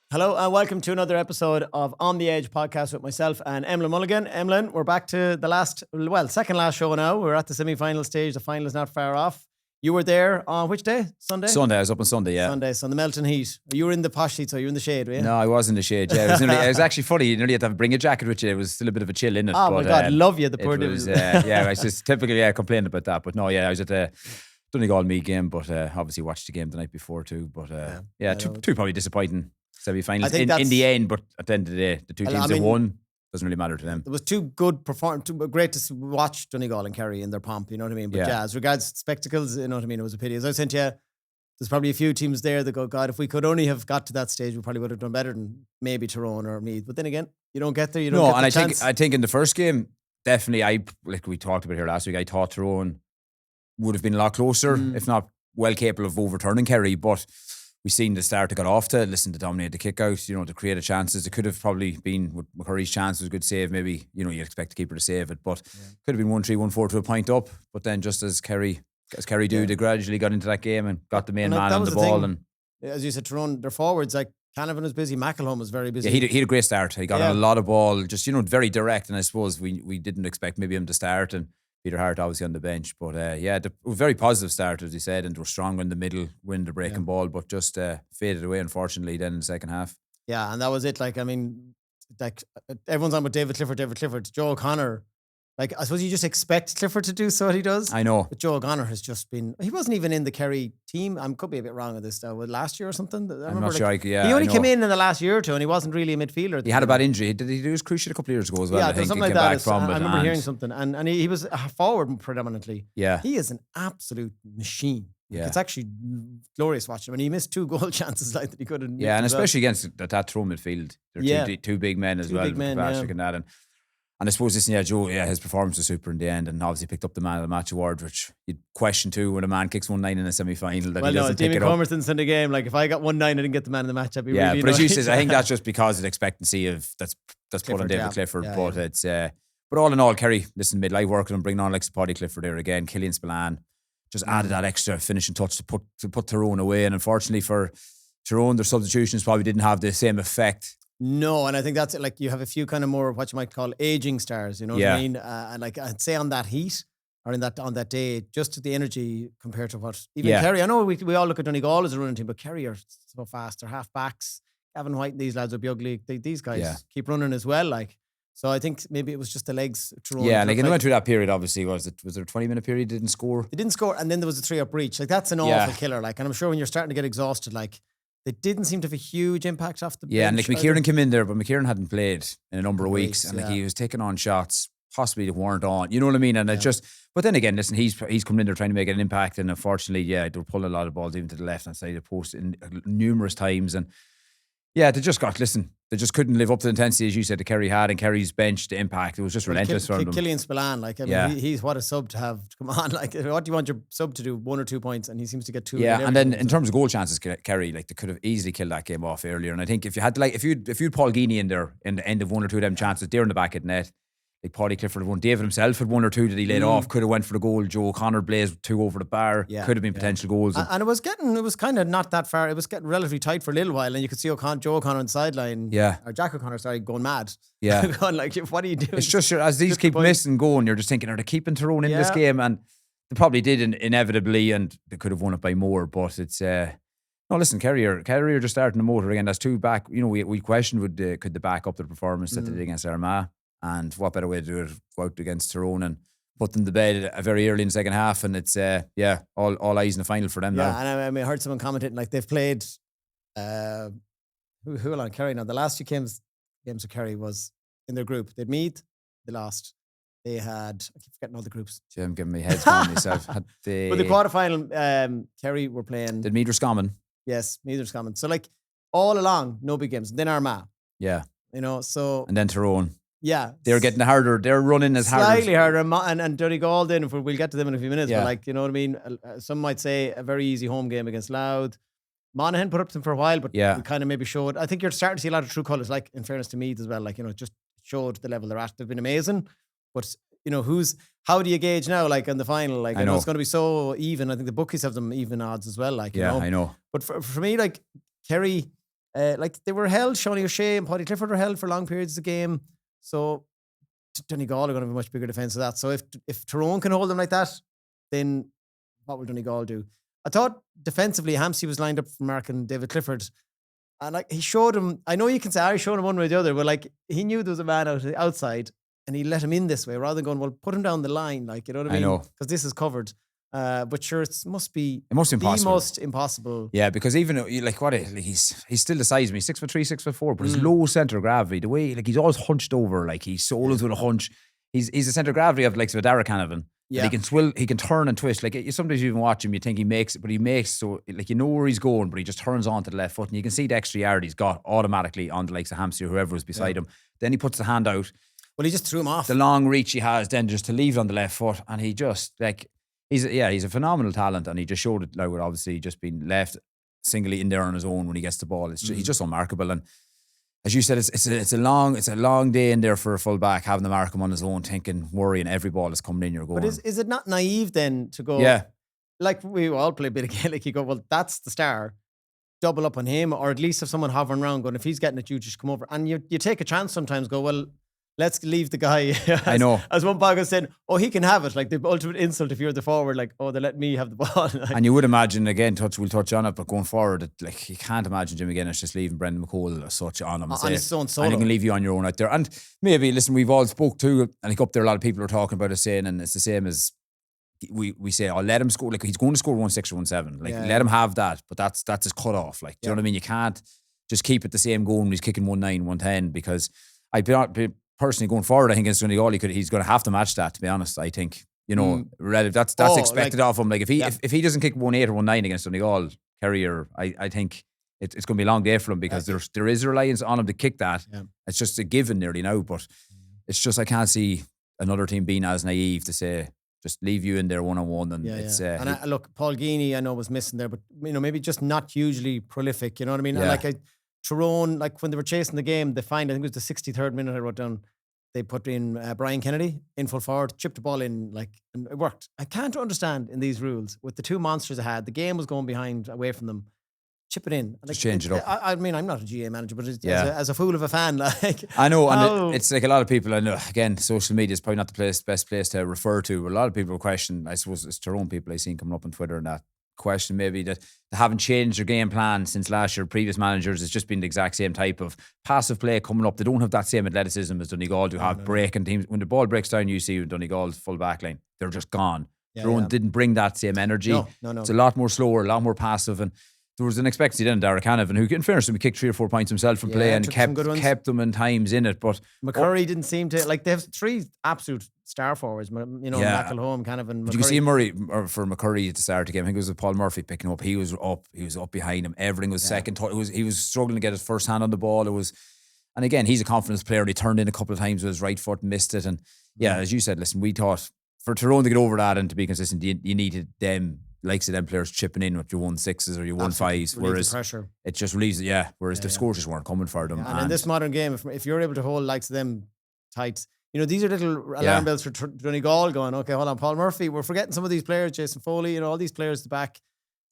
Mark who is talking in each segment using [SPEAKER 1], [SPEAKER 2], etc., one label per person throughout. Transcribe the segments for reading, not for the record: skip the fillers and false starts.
[SPEAKER 1] Hello and welcome to another episode of On the Edge podcast with myself and Emlyn Mulligan. Emlyn, we're back to the second last show now. We're at the semi-final stage. The final is not far off. You were there on which day? Sunday?
[SPEAKER 2] Sunday. I was up on Sunday, yeah.
[SPEAKER 1] Sunday, so the melting heat. You were in the posh seat, so you were in the shade, were you?
[SPEAKER 2] No, I was in the shade, yeah. It was actually funny. You nearly had to bring a jacket with you. It was still a bit of a chill in it.
[SPEAKER 1] Oh my God, love you, the poor dude.
[SPEAKER 2] Yeah, I was just typically complaining about that. But no, yeah, I was at the Donegal Meath game, but obviously watched the game the night before too. But two probably disappointing semi-finals in the end, but at the end of the day, the two teams that won doesn't really matter to them.
[SPEAKER 1] There was two good great to watch Donegal and Kerry in their pomp, you know what I mean? But yeah, as regards spectacles, you know what I mean, it was a pity. As I said to you, there's probably a few teams there that go, God, if we could only have got to that stage, we probably would have done better than maybe Tyrone or Meath. But then again, you don't get there, you don't get the chance.
[SPEAKER 2] I think in the first game, definitely, like we talked about here last week, I thought Tyrone would have been a lot closer, if not well capable of overturning Kerry, but we seen the start to got off to dominate the kick out, to create chances. It could have probably been, with McCurry's chance was a good save, maybe, you'd expect the keeper to save it, but could have been 1-3, 1-4 to a point up, but then just as Kerry do, they gradually got into that game and got the main man on the ball. And
[SPEAKER 1] as you said, Tyrone, their forwards, like Canavan was busy, McElhone was very busy.
[SPEAKER 2] Yeah, he had a great start. He got a lot of ball, just, very direct, and I suppose we didn't expect maybe him to start, and Peter Hart obviously on the bench, but a very positive start, as he said, and they were strong in the middle, win the breaking ball, but just faded away, unfortunately, then in the second half. Yeah,
[SPEAKER 1] and that was it. Everyone's on with David Clifford. Joe O'Connor, I suppose you just expect Clifford to do so what he does.
[SPEAKER 2] I know.
[SPEAKER 1] But Joe O'Connor has just been, he wasn't even in the Kerry team. I could be a bit wrong on this, last year or something.
[SPEAKER 2] I'm not sure.
[SPEAKER 1] He only came in the last year or two and he wasn't really a midfielder.
[SPEAKER 2] He had a bad injury. Did he do his cruciate a couple of years ago as well?
[SPEAKER 1] Yeah,
[SPEAKER 2] I think
[SPEAKER 1] something like that. I remember hearing something. And he was a forward predominantly.
[SPEAKER 2] Yeah.
[SPEAKER 1] He is an absolute machine.
[SPEAKER 2] Yeah.
[SPEAKER 1] It's actually glorious watching him. And he missed 2 goal chances that he could have.
[SPEAKER 2] Yeah, and especially against that throw midfield. They're two big men as well.
[SPEAKER 1] Big men,
[SPEAKER 2] Patrick and that. And I suppose Joe, his performance was super in the end, and obviously picked up the man of the match award, which you'd question too when a man kicks 1-9 in a semi-final that he doesn't pick it up.
[SPEAKER 1] Well, no, Comerton's in the game. If I got 1-9, I didn't get the man of the match. I'd be really
[SPEAKER 2] but as you said, I think that's just because of the expectancy of that's put on David Clifford. But it's but all in all, Kerry, listen, mid light working and bringing on Paddy Clifford there again. Killian Spillane just added that extra finishing touch to put Tyrone away, and unfortunately for Tyrone, their substitutions probably didn't have the same effect.
[SPEAKER 1] No, and I think that's it. You have a few kind of more what you might call aging stars, you know what I mean? And I'd say on that heat or on that day, just the energy compared to what even Kerry. I know we all look at Donegal as a running team, but Kerry are so fast. They're half backs. Gavin White and these lads will be ugly. These guys keep running as well. So I think maybe it was just the legs.
[SPEAKER 2] And they went through that period. Obviously, was there a 20-minute period? They didn't score,
[SPEAKER 1] and then there was a 3-up breach. That's an awful killer. And I'm sure when you're starting to get exhausted, they didn't seem to have a huge impact off the bench.
[SPEAKER 2] Yeah, and McKieran came in there, but McKieran hadn't played in a number of weeks, and he was taking on shots possibly that weren't on. You know what I mean? And it just, but then again, listen, he's coming in there trying to make an impact, and unfortunately, they were pulling a lot of balls even to the left hand side of the post numerous times, and they just couldn't live up to the intensity, as you said, the Kerry had, and Kerry's bench, the impact, it was just relentless from them.
[SPEAKER 1] Killian Spillane, he's what a sub to have. Come on, what do you want your sub to do? 1 or 2 points, and he seems to get 2.
[SPEAKER 2] Yeah, and then in terms of goal chances, Kerry, they could have easily killed that game off earlier. And I think if you had if you'd Paul Geaney in there in the end of 1 or 2 of them chances, they're in the back of the net. Paddy Clifford had won. David himself had 1 or 2 that he laid off. Could have went for the goal. Joe O'Connor blazed 2 over the bar. Could have been potential goals.
[SPEAKER 1] And it was kind of not that far. It was getting relatively tight for a little while, and you could see Joe O'Connor on the sideline. Or Jack O'Connor, going mad.
[SPEAKER 2] Yeah.
[SPEAKER 1] Going what are you doing?
[SPEAKER 2] It's just as these keep missing going, you're just thinking, are they keeping Tyrone in this game? And they probably did inevitably, and they could have won it by more. But it's no, listen, Kerry are just starting the motor again. That's 2 back. We questioned could they back up their performance that they did against Armagh. And what better way to do it? Go out against Tyrone and put them to bed very early in the second half, and it's all eyes in the final for them now.
[SPEAKER 1] Yeah, and I heard someone commenting they've played who on Kerry now. The last 2 games of Kerry was in their group. They'd Meath, they lost. They had, I keep forgetting all the groups.
[SPEAKER 2] I'm giving me heads on myself.
[SPEAKER 1] But the quarterfinal, Kerry were playing.
[SPEAKER 2] Did Meath or Scommon?
[SPEAKER 1] Yes, Meath or Scommon. So all along, no big games. Then Armagh.
[SPEAKER 2] Yeah.
[SPEAKER 1] So
[SPEAKER 2] and then Tyrone.
[SPEAKER 1] Yeah,
[SPEAKER 2] they're getting harder. They're running as hard,
[SPEAKER 1] slightly harder, and Donegal. Then we'll get to them in a few minutes. Yeah. But you know what I mean. Some might say a very easy home game against Louth. Monaghan put up to them for a while, but we kind of maybe showed. I think you're starting to see a lot of true colours. In fairness to Meath as well, just showed the level they're at. They've been amazing, but how do you gauge now? In the final, I know it's going to be so even. I think the bookies have them even odds as well.
[SPEAKER 2] I know.
[SPEAKER 1] But for me, Kerry. like they were held, Sean O'Shea and Paddy Clifford were held for long periods of the game. So Donegal are going to have a much bigger defence of that. So if Tyrone can hold them like that, then what will Donegal do? I thought defensively, Hampsey was lined up for marking David Clifford. And like he showed him, I know you can say, he showed him one way or the other, but like he knew there was a man outside and he let him in this way rather than going, well, put him down the line. Like, you know what I mean?
[SPEAKER 2] I know.
[SPEAKER 1] Because this is covered. But sure, it must be
[SPEAKER 2] impossible.
[SPEAKER 1] The most impossible.
[SPEAKER 2] Yeah, because even like he's still the size of me, 6'3", 6'4", but his low centre of gravity, the way like he's always hunched over, like he's always with a hunch. He's a centre of gravity of like a Derek Canavan. Yeah. He can turn and twist. Like sometimes you even watch him, you think he makes it, but he makes so like you know where he's going, but he just turns onto the left foot, and you can see the extra yard he's got automatically on the likes of Hampsey or whoever was beside him. Then he puts the hand out.
[SPEAKER 1] Well, he just threw him off.
[SPEAKER 2] The long reach he has, then just to leave it on the left foot, and he just like he's a phenomenal talent, and he just showed it like with obviously just being left singly in there on his own when he gets the ball. It's just, he's just unmarkable. And as you said, it's a long day in there for a full back, having to mark him on his own, thinking, worrying every ball is coming in, you're going.
[SPEAKER 1] But is it not naive then to go?
[SPEAKER 2] Yeah,
[SPEAKER 1] like we all play a bit of Gaelic. You go, well, that's the star. Double up on him, or at least have someone hovering around going, if he's getting it, you just come over. And you take a chance sometimes. Go, well, let's leave the guy.
[SPEAKER 2] I know.
[SPEAKER 1] As one bag was saying, oh, he can have it. Like the ultimate insult if you're the forward, like, oh, they let me have the ball. Like,
[SPEAKER 2] and you would imagine, again, we'll touch on it, but going forward, like you can't imagine Jim McGuinness just leaving Brendan McCole as such on him.
[SPEAKER 1] On his own solo.
[SPEAKER 2] And he can leave you on your own out there. And maybe, listen, we've all spoke to, and like up there, a lot of people are talking about it saying, and it's the same as we say, oh, let him score. Like he's going to score 1-6 or 1-7. Like let him have that, but that's his cut off. Like, do you know what I mean? You can't just keep it the same going when he's kicking 1-9, 1-10, because I'd be personally going forward, I think against Donegal, he's going to have to match that, to be honest. I think, you know, that's expected of him. Like if he doesn't kick 1-8 or 1-9 against Donegal, Kerry, I think it's going to be a long day for him, because there is a reliance on him to kick that. Yeah. It's just a given nearly now, but it's just I can't see another team being as naive to say just leave you in there one-on-one. And it's
[SPEAKER 1] and look, Paul Geaney I know was missing there, but you know, maybe just not hugely prolific, you know what I mean? And like Tyrone, like when they were chasing the game, I think it was the 63rd minute I wrote down, they put in Brian Kennedy in full forward, chipped the ball in, like, and it worked. I can't understand in these rules, with the two monsters I had, the game was going behind, away from them, chip it in. Like,
[SPEAKER 2] just change it up.
[SPEAKER 1] I mean, I'm not a GA manager, but as a fool of a fan, like.
[SPEAKER 2] I know, and it's like a lot of people, I know, again, social media is probably not the best place to refer to. A lot of people question, I suppose it's Tyrone people I've seen coming up on Twitter and that, question maybe that they haven't changed their game plan since last year. Previous managers, it's just been the exact same type of passive play coming up. They don't have that same athleticism as Donegal do have. Breaking teams, when the ball breaks down, you see Donegal's full back line, they're just gone. Tyrone didn't bring that same energy. No. It's a lot more slower, a lot more passive, and there was an expectancy then Derek Canavan, who in fairness he kicked 3 or 4 points himself from play and kept them in times in it. But
[SPEAKER 1] McCurry didn't seem to, like, they have 3 absolute star forwards, you know, McElhone, Canavan, McCurry.
[SPEAKER 2] Did you see Murray for McCurry at the start of the game? I think it was Paul Murphy picking up. He was up behind him. Everything was second. He was struggling to get his first hand on the ball. And again, he's a confidence player. He turned in a couple of times with his right foot, missed it. And as you said, listen, we thought for Tyrone to get over that and to be consistent, you needed them, likes of them players chipping in with your 1-6s or your 1-5s, whereas it just relieves it. Whereas the scores just weren't coming for them.
[SPEAKER 1] And in this modern game, if you're able to hold likes of them tight, you know, these are little alarm bells for Donegal going, okay, hold on, Paul Murphy, we're forgetting some of these players, Jason Foley, you know, all these players at the back.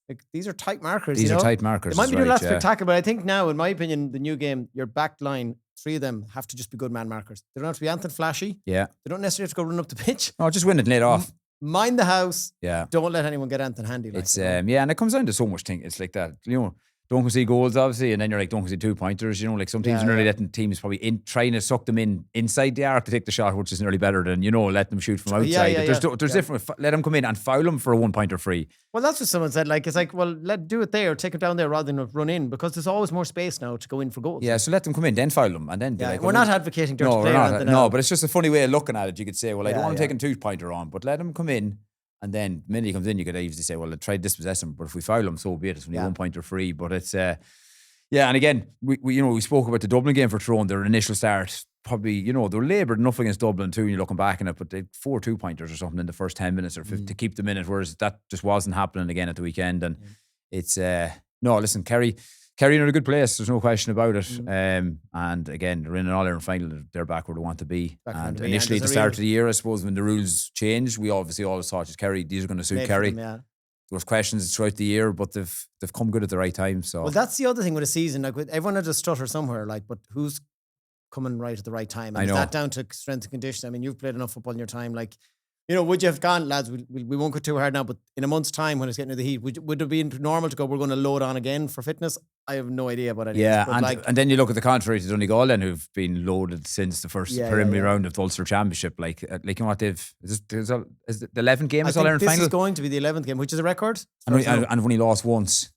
[SPEAKER 1] Like, these are tight markers.
[SPEAKER 2] These are tight markers.
[SPEAKER 1] It might be a lot spectacular, but I think now, in my opinion, the new game, your back line, 3 of them have to just be good man markers. They don't have to be anything flashy.
[SPEAKER 2] Yeah.
[SPEAKER 1] They don't necessarily have to go run up the pitch.
[SPEAKER 2] No, just win it and lay it off.
[SPEAKER 1] Mind the house.
[SPEAKER 2] Yeah.
[SPEAKER 1] Don't let anyone get anything handy. Like,
[SPEAKER 2] it's and it comes down to so much thing. It's like that, you know. Don't concede goals, obviously, and then you're like, don't concede 2-pointers. You know, like some teams are nearly letting teams probably trying to suck them inside the arc to take the shot, which is nearly better than, you know, let them shoot from outside. There's different. Let them come in and foul them for a 1-pointer free.
[SPEAKER 1] Well, that's what someone said. Like, it's like, well, do it there, take it down there rather than run in, because there's always more space now to go in for goals.
[SPEAKER 2] Yeah, so let them come in, then foul them, and then
[SPEAKER 1] we're not advocating dirty play.
[SPEAKER 2] No, but it's just a funny way of looking at it. You could say, well, I don't want them taking 2-pointer on, but let them come in. And then the minute he comes in, you could easily say, well, I tried to dispossess him, but if we foul him, so be it. It's only 1-pointer free. But it's and again, we spoke about the Dublin game for Tyrone. Their initial start, probably, you know, they were laboured enough against Dublin too, and you're looking back on it, but they 4 2-pointers or something in the first 10 minutes or to keep them in it, whereas that just wasn't happening again at the weekend. And it's listen, Kerry are in a good place, there's no question about it. And again, they're in an All-Ireland final, they're back where they want to be. And initially at the start of the year, I suppose, when the rules changed, we obviously always thought, Kerry, these are going to suit Kerry. there was questions throughout the year, but they've come good at the right time. So
[SPEAKER 1] well, that's the other thing with a season. Like everyone had a stutter somewhere. Like, but who's coming right at the right time? And is that down to strength and condition? I mean, you've played enough football in your time. Like, would you have gone, lads? We won't go too hard now, but in a month's time when it's getting to the heat, would it be normal to go? We're going to load on again for fitness. I have no idea what it is.
[SPEAKER 2] Yeah, and then you look at the contrary to Donegal, then who've been loaded since the first preliminary round of the Ulster Championship. Like what is the 11th game is All Ireland final?
[SPEAKER 1] This is going to be the 11th game, which is a record,
[SPEAKER 2] and have only lost once.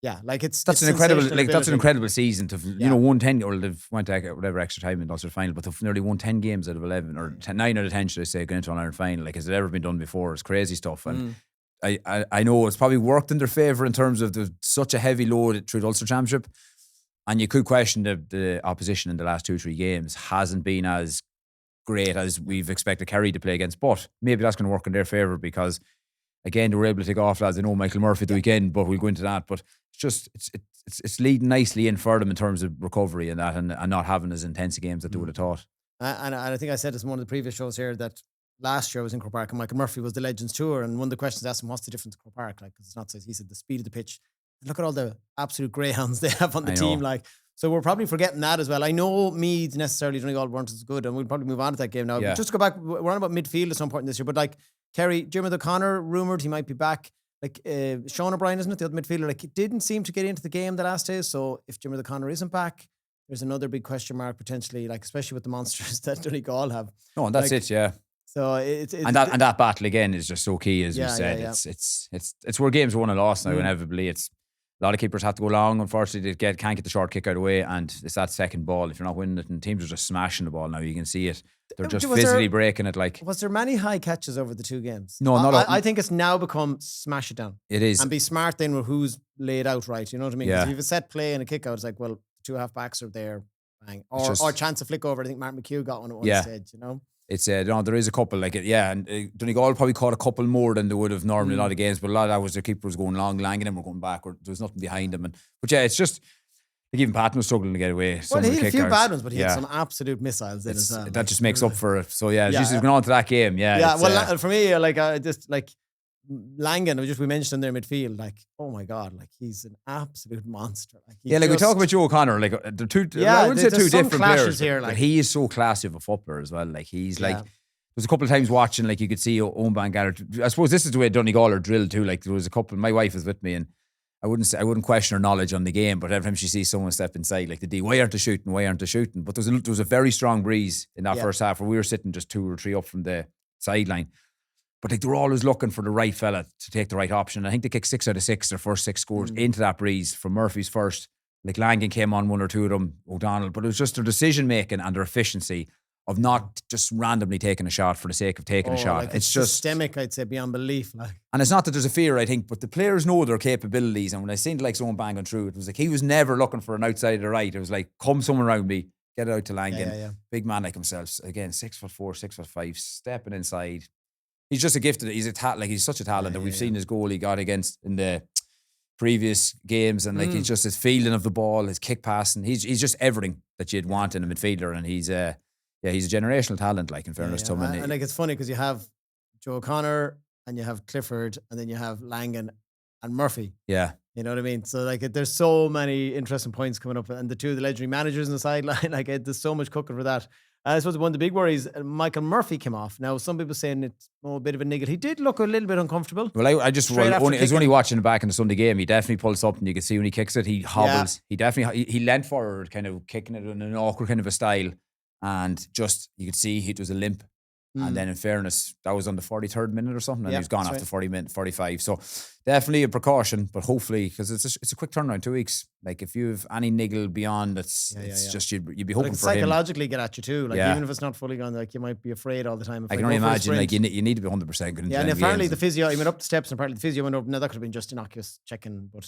[SPEAKER 1] Yeah, like
[SPEAKER 2] that's an incredible season to won 10 or they've went to whatever extra time in the Ulster final, but they've nearly won 10 games out of 11 or 9 out of 10 should I say going into an Ireland final. Like, has it ever been done before? It's crazy stuff, and I know it's probably worked in their favour in terms of such a heavy load through the Ulster Championship, and you could question the opposition in the last 2-3 games hasn't been as great as we've expected Kerry to play against, but maybe that's going to work in their favour because again they were able to take off lads. I know Michael Murphy the weekend, but we'll go into that. But it's leading nicely in for them in terms of recovery and that, and not having as intense games that they would have thought.
[SPEAKER 1] And I think I said this in one of the previous shows here that last year I was in Croke Park and Michael Murphy was the Legends Tour, and one of the questions asked him, what's the difference in Croke Park? Like, because it's not, he said the speed of the pitch. And look at all the absolute greyhounds they have on the team. Like, so we're probably forgetting that as well. I know Meath necessarily Donegal weren't as good, and we'll probably move on to that game now. But just to go back, we're on about midfield at some point in this year, but like Kerry, Jim O'Connor rumoured he might be back. Like Sean O'Brien, isn't it, the other midfielder? Like, he didn't seem to get into the game the last day. So if Jim O'Connor isn't back, there's another big question mark potentially. Like, especially with the monsters that Donegal have.
[SPEAKER 2] No, and that's it. Yeah.
[SPEAKER 1] So it's
[SPEAKER 2] and that battle again is just so key, as you said. Yeah. It's where games are won and lost now. Inevitably, it's a lot of keepers have to go long. Unfortunately, they can't get the short kick out of the way, and it's that second ball. If you're not winning it, and teams are just smashing the ball now, you can see it. They're just physically breaking it. Like,
[SPEAKER 1] was there many high catches over the 2 games?
[SPEAKER 2] No, not.
[SPEAKER 1] I think it's now become smash it down.
[SPEAKER 2] It is,
[SPEAKER 1] and be smart then with who's laid out right. You know what I mean?
[SPEAKER 2] Yeah.
[SPEAKER 1] If you have a set play and a kick out, it's like, well, 2 half-backs are there, bang, or chance of flick over. I think Martin McHugh got one at one stage. You know.
[SPEAKER 2] It's there is a couple like it, and Donegal probably caught a couple more than they would have normally a lot of games, but a lot of that was their keeper was going long, Langan and were going back, or there was nothing behind them. But it's just like even Patton was struggling to get away.
[SPEAKER 1] Well, he had a few bad ones, but he had some absolute missiles in as well.
[SPEAKER 2] That just makes up for it. So Jesus going on to that game. Yeah.
[SPEAKER 1] Well, for me, just like Langan, we mentioned in their midfield, like, oh my God, like he's an absolute monster. Like,
[SPEAKER 2] we talk about Joe O'Connor, like the two. I wouldn't say two different players
[SPEAKER 1] here,
[SPEAKER 2] but he is so classy of a footballer as well. Like he's like, there's a couple of times watching, like you could see Owen Garrett. I suppose this is the way Donegal are drilled too. Like there was a couple. My wife was with me, and I wouldn't question her knowledge on the game, but every time she sees someone step inside, like the D, why aren't they shooting? But there was a very strong breeze in that first half where we were sitting just 2 or 3 up from the sideline. But like they were always looking for the right fella to take the right option. I think they kicked 6 out of 6, their first 6 scores into that breeze from Murphy's first. Like Langan came on 1 or 2 of them, O'Donnell, but it was just their decision making and their efficiency of not just randomly taking a shot for the sake of taking a shot.
[SPEAKER 1] Like it's just systemic, I'd say, beyond belief. Like.
[SPEAKER 2] And it's not that there's a fear, I think, but the players know their capabilities. And when I seen like someone banging through, it was like he was never looking for an outside or right. It was like, come someone around me, get it out to Langan.
[SPEAKER 1] Yeah.
[SPEAKER 2] Big man like himself. Again, 6'4", 6'5", stepping inside. He's just a gifted. He's he's such a talent that we've seen his goal he got against in the previous games, and like he's just his fielding of the ball, his kick passing. He's just everything that you'd want in a midfielder, and he's a generational talent. Like, in fairness to him,
[SPEAKER 1] and like it's funny because you have Joe O'Connor and you have Clifford and then you have Langan and Murphy.
[SPEAKER 2] Yeah.
[SPEAKER 1] You know what I mean? So like there's so many interesting points coming up, and the 2 of the legendary managers on the sideline, like there's so much cooking for that. I suppose one of the big worries, Michael Murphy came off. Now, some people saying it's a bit of a niggle. He did look a little bit uncomfortable.
[SPEAKER 2] Well, I was only watching back in the Sunday game. He definitely pulled something. You could see when he kicks it, he hobbles. Yeah. He leant forward, kind of kicking it in an awkward kind of a style. And just, you could see it was a limp. And then in fairness, that was on the 43rd minute or something, and he was gone after 45. So definitely a precaution, but hopefully, because it's a quick turnaround, 2 weeks. Like if you have any niggle beyond, it's just you'd be hoping for him.
[SPEAKER 1] Psychologically get at you too. Like even if it's not fully gone, like you might be afraid all the time.
[SPEAKER 2] I can only imagine, like you need to be 100% good.
[SPEAKER 1] Yeah, and apparently the physio, he went up the steps, and apparently the physio went over. Now that could have been just innocuous checking, but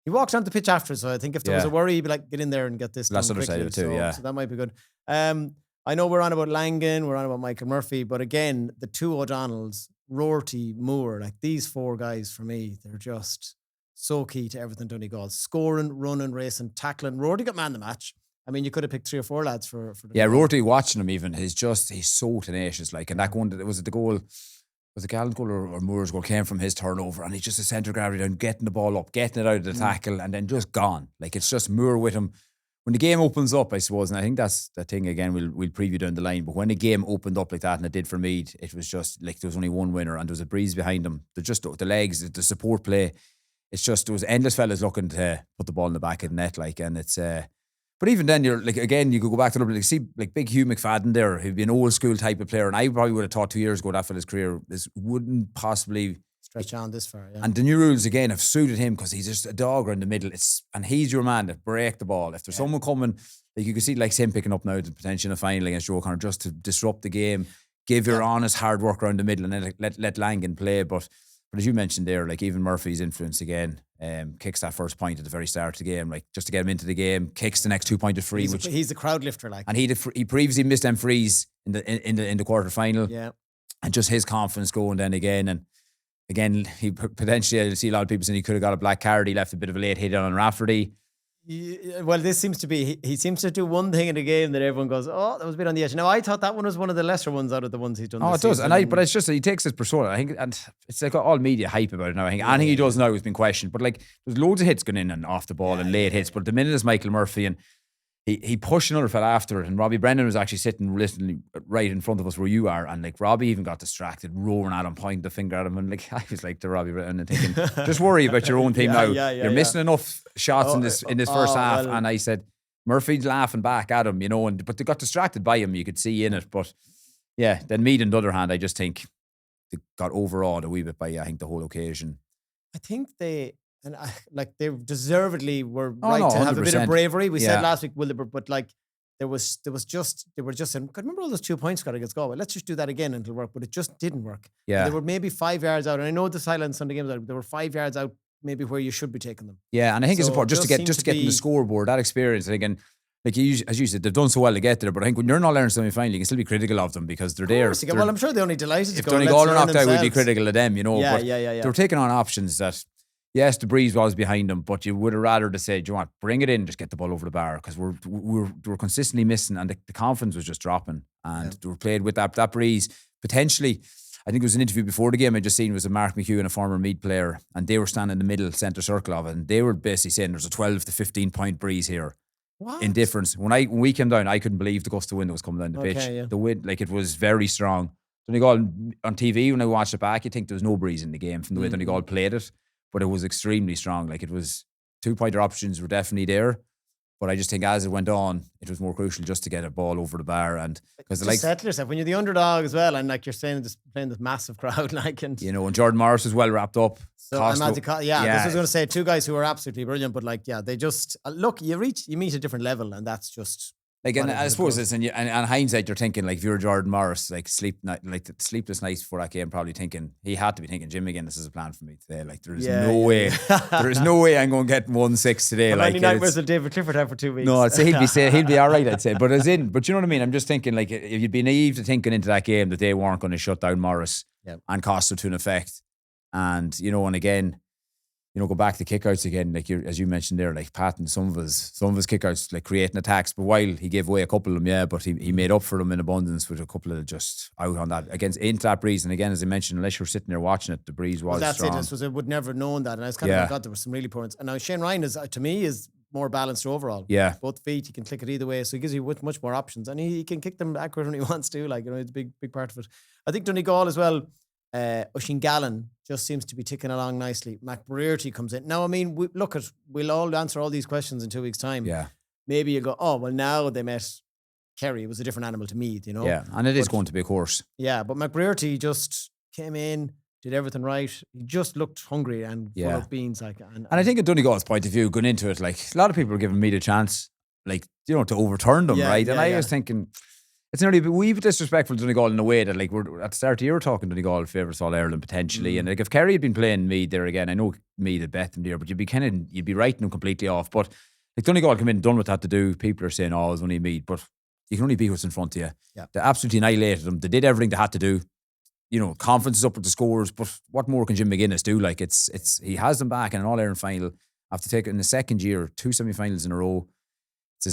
[SPEAKER 1] he walked onto the pitch after. So I think if there was a worry, he'd be like, get in there and get this.
[SPEAKER 2] That's the other side of it too.
[SPEAKER 1] So that might be good. I know we're on about Langan, we're on about Michael Murphy, but again, the 2 O'Donnells, Rorty, Moore, like these 4 guys for me, they're just so key to everything Donegal. Scoring, running, racing, tackling. Rorty got man of the match. I mean, you could have picked 3 or 4 lads for
[SPEAKER 2] Rorty, watching him even, he's so tenacious. Like, and that one, was it the goal? was it Gallen's goal or Moore's goal came from his turnover, and he's just a centre of gravity down, getting the ball up, getting it out of the tackle, and then just gone. Like, it's just Moore with him. When the game opens up, I suppose, and I think that's the thing, again, we'll preview down the line, but when the game opened up like that, and it did for Meath, it was just like there was only one winner, and there was a breeze behind him. The legs, the support play, it's just, there was endless fellas looking to put the ball in the back of the net, like, and it's, but even then, you're like, again, you could go back to the, like, see, like big Hugh McFadden there, who'd be an old school type of player, and I probably would have thought 2 years ago that fella's career wouldn't possibly
[SPEAKER 1] stretch on this far. Yeah.
[SPEAKER 2] And the new rules again have suited him because he's just a dog around the middle. And he's your man to break the ball. If there's someone coming, like you can see, like him picking up now the potential in a final against Joe O'Connor just to disrupt the game, give your honest hard work around the middle, and then let Langan play. But as you mentioned there, like even Murphy's influence again, kicks that first point at the very start of the game, like just to get him into the game, kicks the next 2-pointed free.
[SPEAKER 1] He's the crowd lifter, like.
[SPEAKER 2] And he previously missed them frees in the quarter final.
[SPEAKER 1] Yeah.
[SPEAKER 2] And just his confidence going then again. And again, he potentially, I see a lot of people saying he could have got a black card. He left a bit of a late hit on Rafferty.
[SPEAKER 1] Yeah, well, this seems to be, he seems to do one thing in the game that everyone goes, oh, that was a bit on the edge. Now, I thought that one was one of the lesser ones out of the ones he's done.
[SPEAKER 2] Oh,
[SPEAKER 1] this
[SPEAKER 2] it does.
[SPEAKER 1] season.
[SPEAKER 2] But it's just that he takes his persona. I think, and it's like all media hype about it now. I think anything he does now has been questioned. But like, there's loads of hits going in and off the ball and late hits. But the minute is Michael Murphy, and he pushed another fella after it, and Robbie Brendan was actually sitting literally right in front of us where you are, and like Robbie even got distracted, roaring at him, pointing the finger at him, and like I was like to Robbie Brendan and thinking, just worry about your own team now. You're missing enough shots in this first half. And I said, Murphy's laughing back at him, you know, but they got distracted by him, you could see in it. But yeah, then Meath on the other hand, I just think they got overawed a wee bit by I think the whole occasion.
[SPEAKER 1] I think they deservedly were right to have a bit of bravery. We said last week, but like they were just saying, God, remember all those 2 points got against Galway? Let's just do that again and it'll work. But it just didn't work. Yeah. And they were maybe 5 yards out. And I know the silence on the game, they were 5 yards out, maybe where you should be taking them.
[SPEAKER 2] Yeah, and I think it's important just to get in the scoreboard, that experience. And again, like as you said, they've done so well to get there, but I think when you're not learning something final, you can still be critical of them because they're there.
[SPEAKER 1] Well, I'm sure they're only delighted to go.
[SPEAKER 2] If Donegal are knocked out, we'd be critical of them, you know.
[SPEAKER 1] Yeah,
[SPEAKER 2] but
[SPEAKER 1] yeah.
[SPEAKER 2] They were taking on options that, yes, the breeze was behind them, but you would have rather to say, do you want bring it in, just get the ball over the bar, because we're consistently missing, and the confidence was just dropping, and they were played with that breeze. Potentially, I think it was an interview before the game I just seen, was a Mark McHugh and a former Meath player, and they were standing in the middle centre circle of it, and they were basically saying there's a 12 to 15 point breeze here.
[SPEAKER 1] What?
[SPEAKER 2] In difference. When we came down, I couldn't believe the gust of wind that was coming down the pitch.
[SPEAKER 1] Yeah.
[SPEAKER 2] The wind, like, it was very strong. Donegal on TV, when I watched it back, you think there was no breeze in the game from the way Donegal played it, but it was extremely strong. Like, it was 2-pointer options were definitely there, but I just think as it went on, it was more crucial just to get a ball over the bar, and because
[SPEAKER 1] settle yourself when you're the underdog as well, and like you're saying, just playing this massive crowd, like, and
[SPEAKER 2] you know, and Jordan Morris was well wrapped up.
[SPEAKER 1] So this was going to say 2 guys who were absolutely brilliant, but like, they just look. You meet a different level, and that's just
[SPEAKER 2] like. And I suppose it's in hindsight, you're thinking like, if you're Jordan Morris, like the sleepless nights before that game, probably thinking he had to be thinking, Jim, again, this is a plan for me today. Like, there is no way, there is no way I'm going to get 1-6 today.
[SPEAKER 1] Like, nightmares will David Clifford have for 2 weeks.
[SPEAKER 2] No, I'd say he'll be all right. I'd say, but you know what I mean. I'm just thinking, like, if you'd be naive to thinking into that game that they weren't going to shut down Morris and Costa to an effect, and you know, and again, you know, go back to kickouts again, like as you mentioned there, like Patton, some of his kickouts, like creating attacks, but while he gave away a couple of them, but he made up for them in abundance with a couple of just out on that into that breeze. And again, as I mentioned, unless you're sitting there watching it, the breeze was strong.
[SPEAKER 1] That's it. I would never have known that, and I was kind of God, there were some really poor ones. And now Shane Ryan to me is more balanced overall. Yeah, both feet, he can click it either way, so he gives you much more options, and he can kick them accurate when he wants to. Like, you know, it's a big part of it. I think Donegal as well. Oisín Gallen just seems to be ticking along nicely. McBrearty comes in. Now, I mean, we'll all answer all these questions in 2 weeks' time. Yeah. Maybe you go, oh, well, now they met Kerry. It was a different animal to Meath, you know?
[SPEAKER 2] Yeah, and it is going to be a course.
[SPEAKER 1] Yeah, but McBrearty just came in, did everything right. He just looked hungry and full of beans. Like, and
[SPEAKER 2] I think at Donegal's point of view, going into it, like, a lot of people were giving Meath a chance, like, you know, to overturn them, right? And I was thinking, it's nearly a wee bit disrespectful to Donegal in a way that, like, we're at the start of the year talking Donegal favourites All Ireland potentially, and like, if Kerry had been playing Meath there again, I know Meath had bet them there, but you'd be writing them completely off. But like, Donegal come in done what they had to do. People are saying, "Oh, it's only Meath," but you can only beat what's in front of you. Yeah. They absolutely annihilated them. They did everything they had to do. You know, confidence is up with the scores, but what more can Jim McGuinness do? Like, he has them back in an All Ireland final after taking in the second year 2 semi-finals in a row.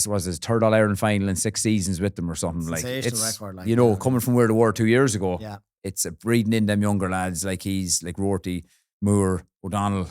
[SPEAKER 2] was his third All-Ireland final in 6 seasons with them or something.
[SPEAKER 1] Sensational record, like,
[SPEAKER 2] you know, coming from where they were 2 years ago.
[SPEAKER 1] Yeah.
[SPEAKER 2] It's breeding in them younger lads like he's like Rorty, Moore, O'Donnell.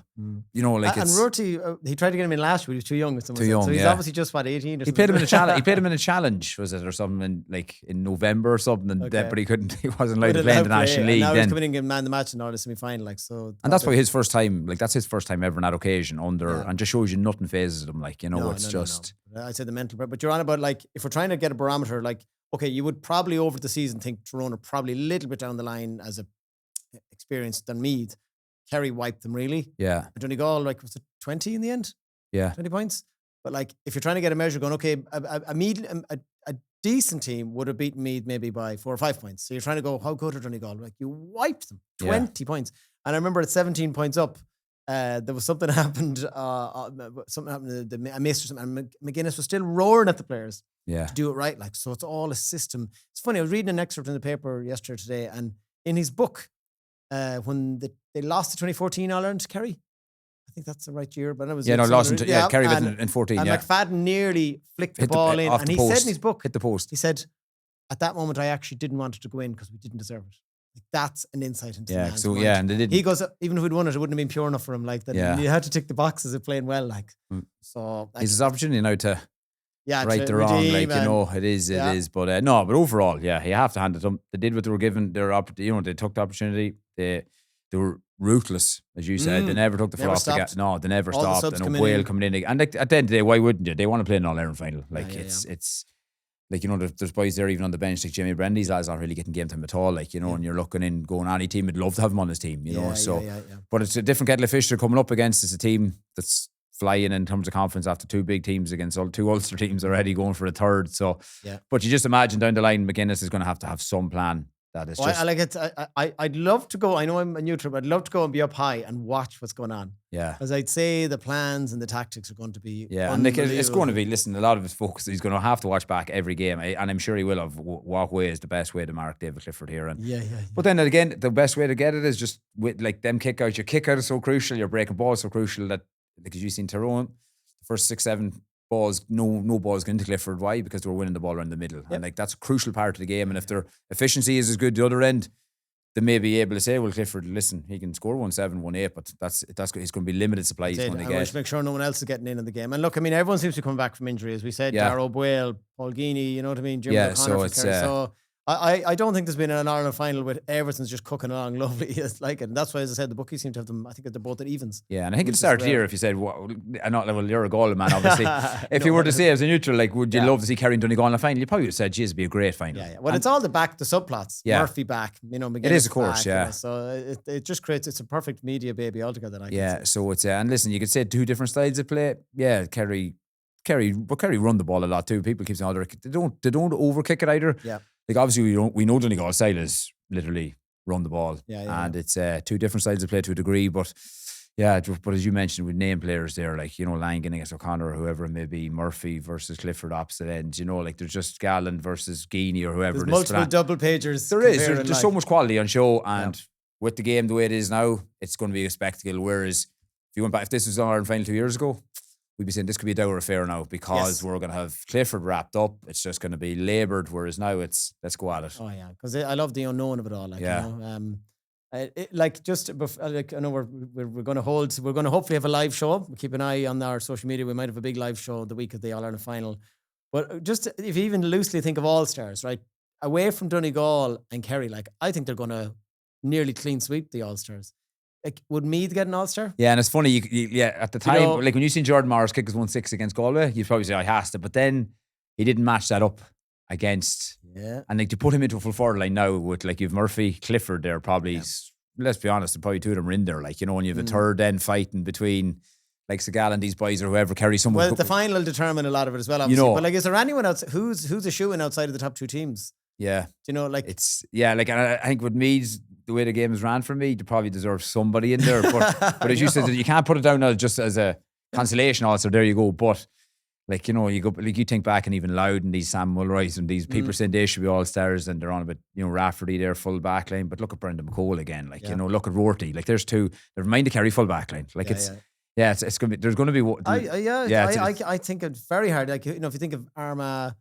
[SPEAKER 2] You know, like
[SPEAKER 1] and
[SPEAKER 2] it's
[SPEAKER 1] Rorty, he tried to get him in last year, he was too young.
[SPEAKER 2] Too young,
[SPEAKER 1] so he's obviously just 18 or something.
[SPEAKER 2] He played him in a challenge. He played him in a challenge, was it, or something in November or something, and but he couldn't. He wasn't allowed to play in the National League.
[SPEAKER 1] Now
[SPEAKER 2] then
[SPEAKER 1] he's coming in and man the match in the semi-final, like so.
[SPEAKER 2] And that's probably his first time. Like that's his first time ever on that occasion and just shows you nothing phases him. Like it's just.
[SPEAKER 1] No. I said the mental, but you're on about like if we're trying to get a barometer, like okay, you would probably over the season think Tyrone are probably a little bit down the line as a experienced than Meath. Kerry wiped them really.
[SPEAKER 2] Yeah.
[SPEAKER 1] And Donegal, like, was it 20 in the end?
[SPEAKER 2] Yeah.
[SPEAKER 1] 20 points. But like, if you're trying to get a measure going, okay, a decent team would have beaten Meath maybe by 4 or 5 points. So you're trying to go, how good are Donegal? Like, you wiped them. 20 points. And I remember at 17 points up, there was something happened. Something happened to a miss or something. And McGuinness was still roaring at the players to do it right. Like, so it's all a system. It's funny. I was reading an excerpt in the paper yesterday today, and in his book, when they lost the 2014 All-Ireland to Kerry, I think that's the right year, but it was
[SPEAKER 2] lost to Kerry in 14.
[SPEAKER 1] And McFadden nearly flicked the ball in, and he said in his book,
[SPEAKER 2] hit the post.
[SPEAKER 1] He said, at that moment, I actually didn't want it to go in because we didn't deserve it. Like, that's an insight into the man's mind.
[SPEAKER 2] And they didn't.
[SPEAKER 1] He goes, even if we'd won it, it wouldn't have been pure enough for him. Like that, you had to tick the boxes of playing well. Like so,
[SPEAKER 2] it's his opportunity now to. Right the wrong, like it is. But but overall, you have to hand it to them. They did what they were given. They took the opportunity. They were ruthless, as you said. They never took the foot off the gas. No, they never stopped. And Whale coming in, and like, at the end of the day, why wouldn't you? They want to play an All-Ireland final. Like it's like there's boys there even on the bench like Emlyn Brendan. These lads aren't really getting game time at all. Like and you're looking in, going any team would love to have him on his team. But it's a different kettle of fish they're coming up against. It's a team that's flying in terms of confidence after 2 big teams against all 2 Ulster teams already, going for a third. So, but you just imagine down the line, McGuinness is going to have some plan. That is just.
[SPEAKER 1] I like it. I'd love to go. I know I'm a neutral, but I'd love to go and be up high and watch what's going on.
[SPEAKER 2] Yeah,
[SPEAKER 1] because I'd say the plans and the tactics are going to be.
[SPEAKER 2] Yeah, and it's going to be. Listen, a lot of his focus. He's going to have to watch back every game, and I'm sure he will have. What way is the best way to mark David Clifford here? And But then again, the best way to get it is just with like them kick outs. Your kick out is so crucial. Your breaking ball is so crucial that because you've seen Tyrone. First 6-7 balls, no balls going into Clifford. Why? Because they were winning the ball around the middle. And like that's a crucial part of the game. And if their efficiency is as good the other end, they may be able to say, well, Clifford, listen, he can score 1-7, 1-8, but that's he's going to be limited supply he's going to get.
[SPEAKER 1] I wish make sure no one else is getting in the game. And look, I mean, everyone seems to be coming back from injury, as we said. Darrow Boyle, Paul Geaney, you know what I mean? Jim O'Connor
[SPEAKER 2] so it's
[SPEAKER 1] so I don't think there's been an Ireland final with Everton's just cooking along lovely. It's like it. And that's why, as I said, the bookies seem to have them. I think they're both at evens.
[SPEAKER 2] Yeah, and I think at the start of the year, if you said, well, you're a goal man, obviously. If you were to say as a neutral, like, would you love to see Kerry and Donegal in a final? You probably would have said, geez, it'd be a great final.
[SPEAKER 1] Yeah. Well, it's all the subplots. Murphy back, McGuinness
[SPEAKER 2] it is, of course,
[SPEAKER 1] back, So it just creates, it's a perfect media baby altogether.
[SPEAKER 2] So it's, and listen, you could say 2 different styles of play. Yeah, Kerry run the ball a lot too. People keep saying, they don't overkick it either.
[SPEAKER 1] Yeah.
[SPEAKER 2] Like obviously we know Donegal's style is literally run the ball. And it's 2 different styles of play to a degree, but but as you mentioned with name players there, like, Langan against O'Connor or whoever it may be, Murphy versus Clifford opposite ends, like there's just Gallen versus Geaney or whoever.
[SPEAKER 1] There's multiple double pagers.
[SPEAKER 2] There is. There's so much quality on show, and with the game the way it is now, it's going to be a spectacle. Whereas if you went back, if this was on our final 2 years ago, we'd be saying this could be a dour affair now because we're going to have Clifford wrapped up. It's just going to be laboured, whereas now it's let's go at it.
[SPEAKER 1] Oh yeah, because I love the unknown of it all. Like, I know we're going to hopefully have a live show. We keep an eye on our social media. We might have a big live show the week of the All-Ireland final. But just if you even loosely think of All-Stars, right, away from Donegal and Kerry, like I think they're going to nearly clean sweep the All-Stars. Like, would Meath get an All-Star?
[SPEAKER 2] Yeah, and it's funny, at the time, like when you seen Jordan Morris kick his 1-6 against Galway, you'd probably say, I has to, but then he didn't match that up against, and like to put him into a full forward line now with like you've Murphy, Clifford there probably, let's be honest, probably 2 of them are in there, like, and you have a third then fighting between like Segal and these boys or whoever carry someone.
[SPEAKER 1] Well, the final will determine a lot of it as well, obviously. But like, is there anyone else who's a shoo-in outside of the top 2 teams?
[SPEAKER 2] Yeah.
[SPEAKER 1] Like
[SPEAKER 2] it's like I think with Meath, the way the game is ran for me, they probably deserve somebody in there. But as you said, you can't put it down just as a consolation also, there you go. But like, you go, like you think back and even Loud and these Sam Mulroys and these people saying they should be All-Stars and they're on a bit, Rafferty there, full back line. But look at Brendan McCole again. Like, look at Rorty. Like there's 2, never mind to carry full back line. Like Yeah, it's gonna be. There's gonna be.
[SPEAKER 1] I think it's very hard. Like, if you think of Armagh,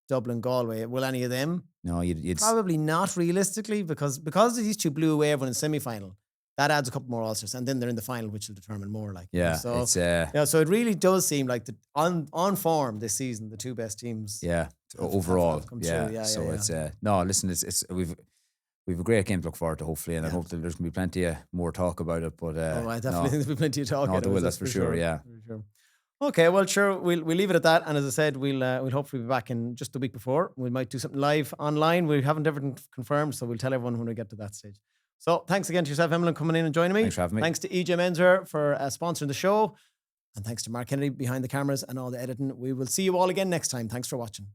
[SPEAKER 1] Dublin, Galway, will any of them?
[SPEAKER 2] No, you'd
[SPEAKER 1] probably not realistically because these two blew away everyone in semi-final. That adds a couple more Ulsters, and then they're in the final, which will determine more. Like, so
[SPEAKER 2] it's
[SPEAKER 1] so it really does seem like on form this season, the two best teams.
[SPEAKER 2] Overall,
[SPEAKER 1] so
[SPEAKER 2] it's no. Listen, it's we've a great game to look forward to, hopefully, and I hope that there's going to be plenty of more talk about it. But
[SPEAKER 1] I definitely think there'll be plenty of talk.
[SPEAKER 2] No, there will, that's for sure. Yeah.
[SPEAKER 1] For sure. Okay, well, sure, we'll leave it at that. And as I said, we'll hopefully be back in just the week before. We might do something live online. We haven't everything confirmed, so we'll tell everyone when we get to that stage. So thanks again to yourself, Emlyn, coming in and joining me.
[SPEAKER 2] Thanks for having me.
[SPEAKER 1] Thanks to EJ Menswear for sponsoring the show. And thanks to Mark Kennedy behind the cameras and all the editing. We will see you all again next time. Thanks for watching.